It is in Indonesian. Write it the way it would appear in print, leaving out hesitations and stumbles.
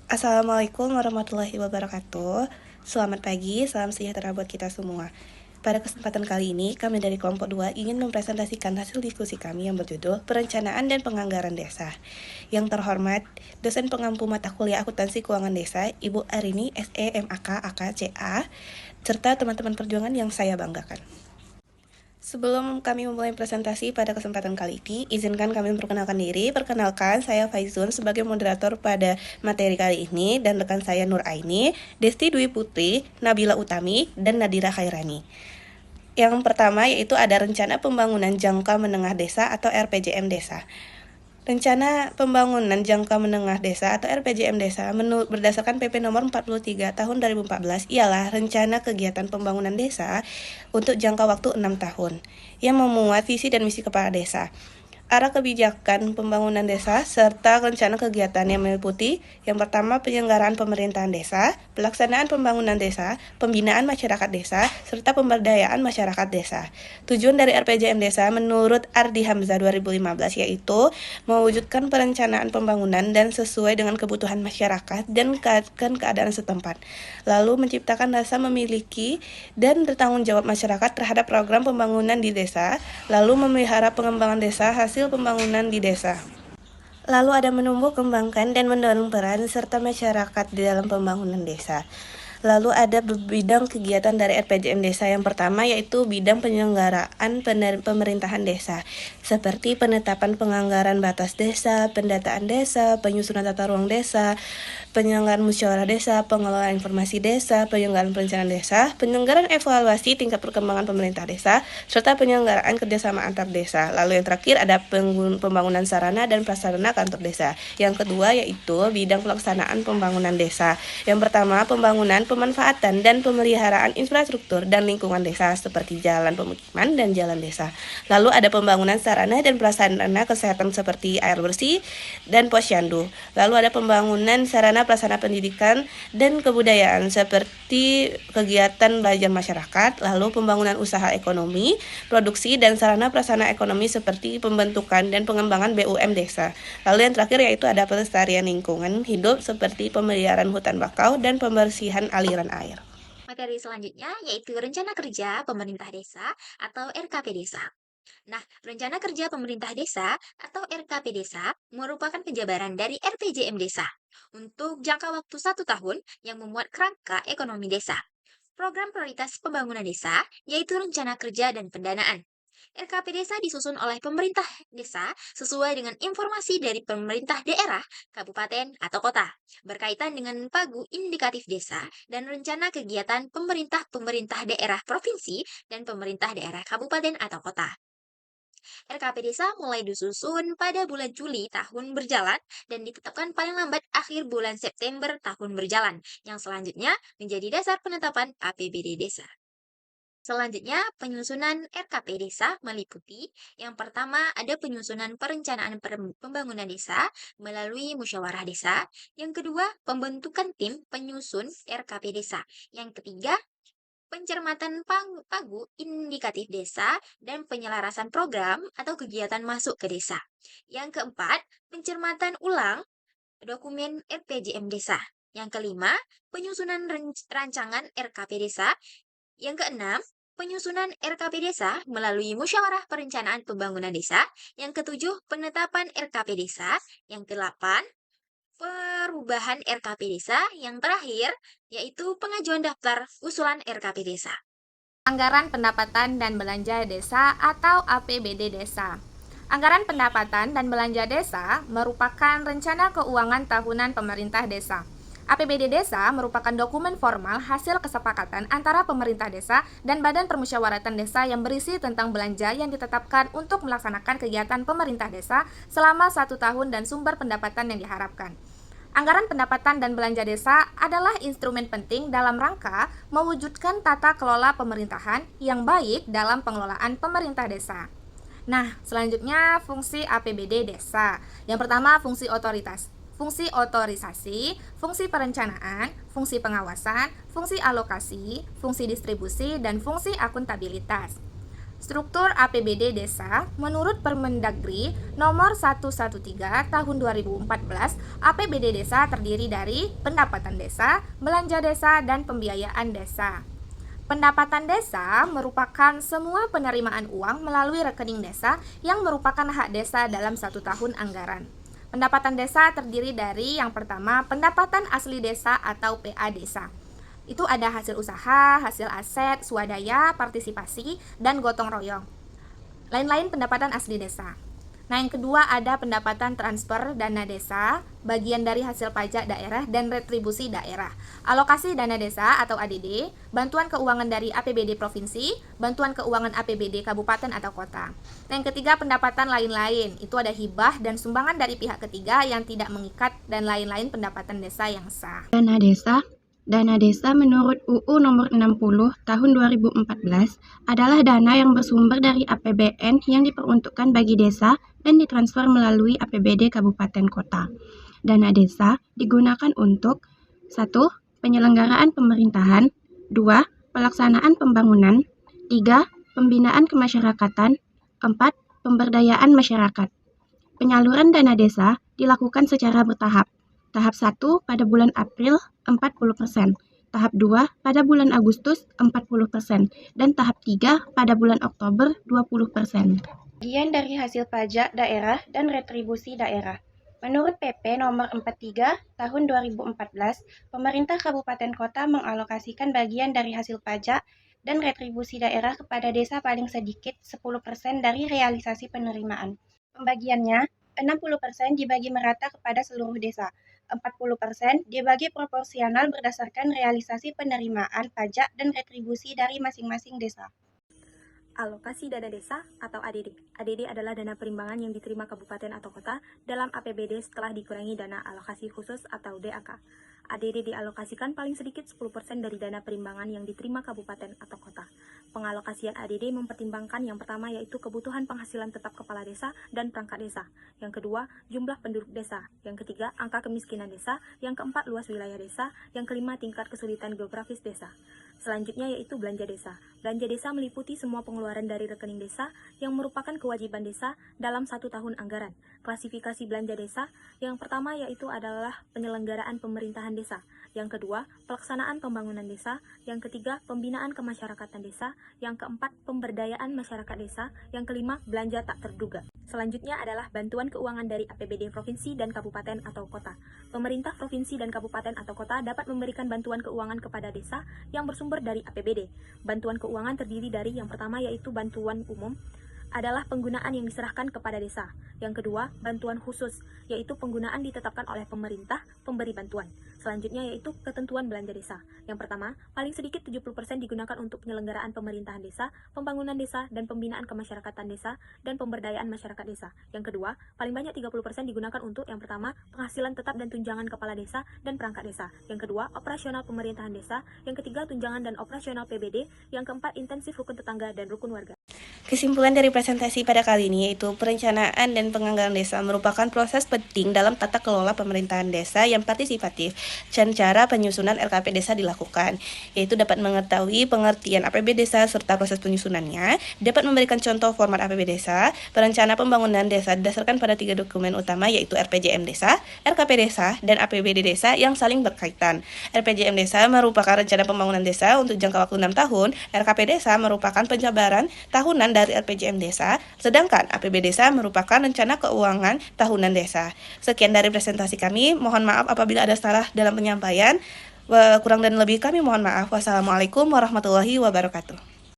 Assalamualaikum warahmatullahi wabarakatuh. Selamat pagi, salam sejahtera buat kita semua. Pada kesempatan kali ini, kami dari kelompok 2 ingin mempresentasikan hasil diskusi kami yang berjudul Perencanaan dan Penganggaran Desa. Yang terhormat, dosen pengampu mata kuliah Akuntansi Keuangan Desa, Ibu Arini SEMAK AKCA, serta teman-teman perjuangan yang saya banggakan. Sebelum kami memulai presentasi pada kesempatan kali ini, izinkan kami memperkenalkan diri. Perkenalkan, saya Faizun sebagai moderator pada materi kali ini, dan rekan saya Nur Aini, Desti Dwi Putri, Nabila Utami, dan Nadira Khairani. Yang pertama yaitu ada Rencana Pembangunan Jangka Menengah Desa atau RPJM Desa. Rencana Pembangunan Jangka Menengah Desa atau RPJM Desa berdasarkan PP nomor 43 tahun 2014 ialah rencana kegiatan pembangunan desa untuk jangka waktu 6 tahun yang memuat visi dan misi kepala desa, arah kebijakan pembangunan desa, serta rencana kegiatan yang meliputi yang pertama penyelenggaraan pemerintahan desa, pelaksanaan pembangunan desa, pembinaan masyarakat desa, serta pemberdayaan masyarakat desa. Tujuan dari RPJM Desa menurut Ardi Hamzah 2015 yaitu mewujudkan perencanaan pembangunan dan sesuai dengan kebutuhan masyarakat dan keadaan setempat, lalu menciptakan rasa memiliki dan bertanggung jawab masyarakat terhadap program pembangunan di desa, lalu memelihara pengembangan desa hasil pembangunan di desa. Lalu ada menumbuh kembangkan dan mendorong peran serta masyarakat di dalam pembangunan desa. Lalu ada bidang kegiatan dari RPJM Desa. Yang pertama yaitu bidang penyelenggaraan pemerintahan desa, seperti penetapan penganggaran batas desa, pendataan desa, penyusunan tata ruang desa, penyelenggaraan musyawarah desa, pengelolaan informasi desa, penyelenggaraan perencanaan desa, penyelenggaraan evaluasi tingkat perkembangan pemerintah desa, serta penyelenggaraan kerjasama antar desa. Lalu yang terakhir ada pembangunan sarana dan prasarana kantor desa. Yang kedua yaitu bidang pelaksanaan pembangunan desa. Yang pertama pembangunan, pemanfaatan, dan pemeliharaan infrastruktur dan lingkungan desa seperti jalan pemukiman dan jalan desa. Lalu ada pembangunan sarana dan prasarana kesehatan seperti air bersih dan posyandu. Lalu ada pembangunan sarana prasarana pendidikan dan kebudayaan seperti kegiatan belajar masyarakat. Lalu pembangunan usaha ekonomi, produksi, dan sarana prasarana ekonomi seperti pembentukan dan pengembangan BUM desa. Lalu yang terakhir yaitu ada pelestarian lingkungan hidup seperti pemeliharaan hutan bakau dan pembersihan aliran air. Materi selanjutnya yaitu Rencana Kerja Pemerintah Desa atau RKP Desa. Nah, Rencana Kerja Pemerintah Desa atau RKP Desa merupakan penjabaran dari RPJM Desa untuk jangka waktu 1 tahun yang memuat kerangka ekonomi desa. Program prioritas pembangunan desa yaitu rencana kerja dan pendanaan. RKP Desa disusun oleh pemerintah desa sesuai dengan informasi dari pemerintah daerah, kabupaten, atau kota, berkaitan dengan pagu indikatif desa dan rencana kegiatan pemerintah daerah provinsi dan pemerintah daerah kabupaten atau kota. RKP Desa mulai disusun pada bulan Juli tahun berjalan dan ditetapkan paling lambat akhir bulan September tahun berjalan, yang selanjutnya menjadi dasar penetapan APBD Desa. Selanjutnya, penyusunan RKP Desa meliputi yang pertama ada penyusunan perencanaan pembangunan desa melalui musyawarah desa, yang kedua pembentukan tim penyusun RKP Desa, yang ketiga pencermatan pagu indikatif desa dan penyelarasan program atau kegiatan masuk ke desa. Yang keempat, pencermatan ulang dokumen RPJM Desa. Yang kelima, penyusunan rancangan RKP Desa. Yang keenam, penyusunan RKP Desa melalui musyawarah perencanaan pembangunan desa. Yang ketujuh, penetapan RKP Desa. Yang kedelapan, perubahan RKP Desa. Yang terakhir, yaitu pengajuan daftar usulan RKP Desa. Anggaran Pendapatan dan Belanja Desa atau APBD Desa. Anggaran pendapatan dan belanja desa merupakan rencana keuangan tahunan pemerintah desa. APBD Desa merupakan dokumen formal hasil kesepakatan antara pemerintah desa dan Badan Permusyawaratan Desa yang berisi tentang belanja yang ditetapkan untuk melaksanakan kegiatan pemerintah desa selama 1 tahun dan sumber pendapatan yang diharapkan. Anggaran pendapatan dan belanja desa adalah instrumen penting dalam rangka mewujudkan tata kelola pemerintahan yang baik dalam pengelolaan pemerintah desa. Nah, selanjutnya fungsi APBD desa. Yang pertama, fungsi otoritas. Fungsi otorisasi, fungsi perencanaan, fungsi pengawasan, fungsi alokasi, fungsi distribusi, dan fungsi akuntabilitas. Struktur APBD Desa menurut Permendagri Nomor 113 Tahun 2014, APBD Desa terdiri dari pendapatan desa, belanja desa, dan pembiayaan desa. Pendapatan desa merupakan semua penerimaan uang melalui rekening desa yang merupakan hak desa dalam 1 tahun anggaran. Pendapatan desa terdiri dari yang pertama, pendapatan asli desa atau PA desa. Itu ada hasil usaha, hasil aset, swadaya, partisipasi, dan gotong royong. Lain-lain pendapatan asli desa. Nah, yang kedua ada pendapatan transfer dana desa, bagian dari hasil pajak daerah dan retribusi daerah, alokasi dana desa atau ADD, bantuan keuangan dari APBD provinsi, bantuan keuangan APBD kabupaten atau kota. Nah, yang ketiga pendapatan lain-lain, itu ada hibah dan sumbangan dari pihak ketiga yang tidak mengikat dan lain-lain pendapatan desa yang sah. Dana desa menurut UU Nomor 60 Tahun 2014 adalah dana yang bersumber dari APBN yang diperuntukkan bagi desa dan ditransfer melalui APBD kabupaten kota. Dana desa digunakan untuk 1. Penyelenggaraan pemerintahan, 2. Pelaksanaan pembangunan, 3. Pembinaan kemasyarakatan, 4. Pemberdayaan masyarakat. Penyaluran dana desa dilakukan secara bertahap. Tahap 1 pada bulan April 40%, tahap 2 pada bulan Agustus 40%, dan tahap 3 pada bulan Oktober 20%. Bagian dari hasil pajak daerah dan retribusi daerah. Menurut PP nomor 43 tahun 2014, pemerintah kabupaten kota mengalokasikan bagian dari hasil pajak dan retribusi daerah kepada desa paling sedikit 10% dari realisasi penerimaan. Pembagiannya 60% dibagi merata kepada seluruh desa, 40% dibagi proporsional berdasarkan realisasi penerimaan pajak dan retribusi dari masing-masing desa. Alokasi dana desa atau ADD. ADD adalah dana perimbangan yang diterima kabupaten atau kota dalam APBD setelah dikurangi dana alokasi khusus atau DAK. ADD dialokasikan paling sedikit 10% dari dana perimbangan yang diterima kabupaten atau kota. Pengalokasian ADD mempertimbangkan yang pertama yaitu kebutuhan penghasilan tetap kepala desa dan perangkat desa. Yang kedua, jumlah penduduk desa. Yang ketiga, angka kemiskinan desa. Yang keempat, luas wilayah desa. Yang kelima, tingkat kesulitan geografis desa. Selanjutnya yaitu belanja desa. Belanja desa meliputi semua pengeluaran dari rekening desa yang merupakan kewajiban desa dalam 1 tahun anggaran. Klasifikasi belanja desa, yang pertama yaitu adalah penyelenggaraan pemerintahan desa. Yang kedua, pelaksanaan pembangunan desa. Yang ketiga, pembinaan kemasyarakatan desa. Yang keempat, pemberdayaan masyarakat desa. Yang kelima, belanja tak terduga. Selanjutnya adalah bantuan keuangan dari APBD provinsi dan kabupaten atau kota. Pemerintah provinsi dan kabupaten atau kota dapat memberikan bantuan keuangan kepada desa yang bersumber dari APBD. Bantuan keuangan terdiri dari yang pertama yaitu bantuan umum, adalah penggunaan yang diserahkan kepada desa. Yang kedua, bantuan khusus, yaitu penggunaan ditetapkan oleh pemerintah pemberi bantuan. Selanjutnya yaitu ketentuan belanja desa. Yang pertama, paling sedikit 70% digunakan untuk penyelenggaraan pemerintahan desa, pembangunan desa, dan pembinaan kemasyarakatan desa, dan pemberdayaan masyarakat desa. Yang kedua, paling banyak 30% digunakan untuk yang pertama, penghasilan tetap dan tunjangan kepala desa dan perangkat desa. Yang kedua, operasional pemerintahan desa. Yang ketiga, tunjangan dan operasional PBD. Yang keempat, intensif rukun tetangga dan rukun warga. Kesimpulan dari presentasi pada kali ini yaitu perencanaan dan penganggaran desa merupakan proses penting dalam tata kelola pemerintahan desa yang partisipatif dan cara penyusunan RKP desa dilakukan, yaitu dapat mengetahui pengertian APB desa serta proses penyusunannya, dapat memberikan contoh format APB desa, perencana pembangunan desa didasarkan pada 3 dokumen utama yaitu RPJM desa, RKP desa, dan APBD desa yang saling berkaitan. RPJM desa merupakan rencana pembangunan desa untuk jangka waktu 6 tahun, RKP desa merupakan penjabaran tahunan dari RPJM desa, sedangkan APB desa merupakan rencana keuangan tahunan desa. Sekian dari presentasi kami, mohon maaf apabila ada salah dalam penyampaian. Kurang dan lebih kami mohon maaf. Wassalamualaikum warahmatullahi wabarakatuh.